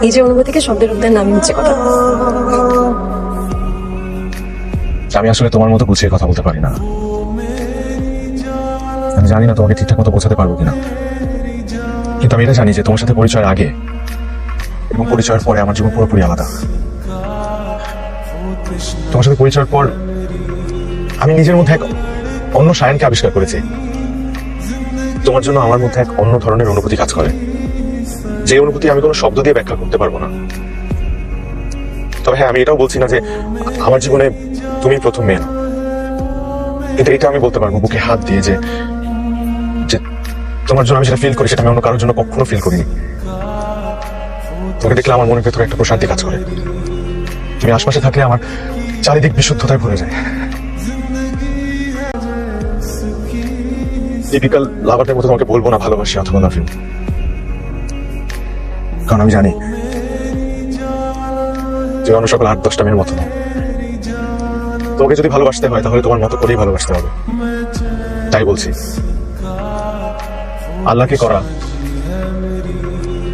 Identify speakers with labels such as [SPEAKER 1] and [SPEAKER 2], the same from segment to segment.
[SPEAKER 1] নিজের অনুভূতিকে শব্দের রূপ দেন নামই হচ্ছে কথা।
[SPEAKER 2] আমি আসলে তোমার মতো গুছিয়ে কথা বলতে পারি না। আমি জানি না তোমাকে ঠিকঠাক মতো বোঝাতে পারবো কিনা, কিন্তু আমি এটা জানি যে তোমার সাথে পরিচয়ের আগে এবং পরিচয়ের পরে আমার জীবন পুরোপুরি আলাদা। তোমার সাথে পরিচয়ের পর আমি নিজের মধ্যে এক অন্য সায়নকে আবিষ্কার করেছি। তোমার জন্য আমার মধ্যে এক অন্য ধরনের অনুভূতি কাজ করে, যে অনুভূতি আমি কোনো শব্দ দিয়ে ব্যাখ্যা করতে পারবো না। তবে হ্যাঁ, আমি এটাও বলছি না যে আমার জীবনে তুমি প্রথম মেয়ে না, কিন্তু এটা আমি বলতে পারবো বুকে হাত দিয়ে যে তোমার জন্য আমি যেটা ফিল করি সেটা আমি অন্য কারোর জন্য কখনো ফিল করিনি। তোকে দেখলে আমার মনের ভেতরে একটা প্রশান্তি কাজ করে। তুমি আশপাশে থাকলে আমার চারিদিক বিশুদ্ধতায় ভরে যায়। টিপিক্যাল লাভারদের মতো তোমাকে বলবো না ভালোবাসি অথবা লাভ ইউ, কারণ আমি জানি যে অন্য সকল 8-10টা মেয়ের মতো নয়। তোমাকে যদি ভালোবাসতে হয় তাহলে তোমার মতো করেই ভালোবাসতে হবে। তাই বলছি, আল্লাহকে করা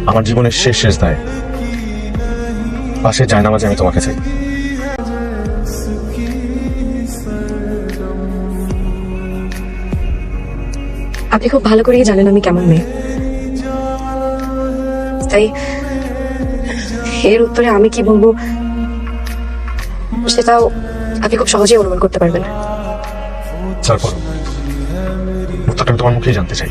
[SPEAKER 2] আমার জীবনের শেষ দায় পাশে জায়নামাজে আমি তোমাকে চাই।
[SPEAKER 1] আপনি খুব ভালো করেই জানেন আমি কেমন মেয়ে, তাই এর উত্তরে আমি কি বলবো সেটাও আপনি খুব সহজেই অনুমান করতে পারবেন।
[SPEAKER 2] তারপর উত্তরটা আমি তোমার মুখেই জানতে চাই।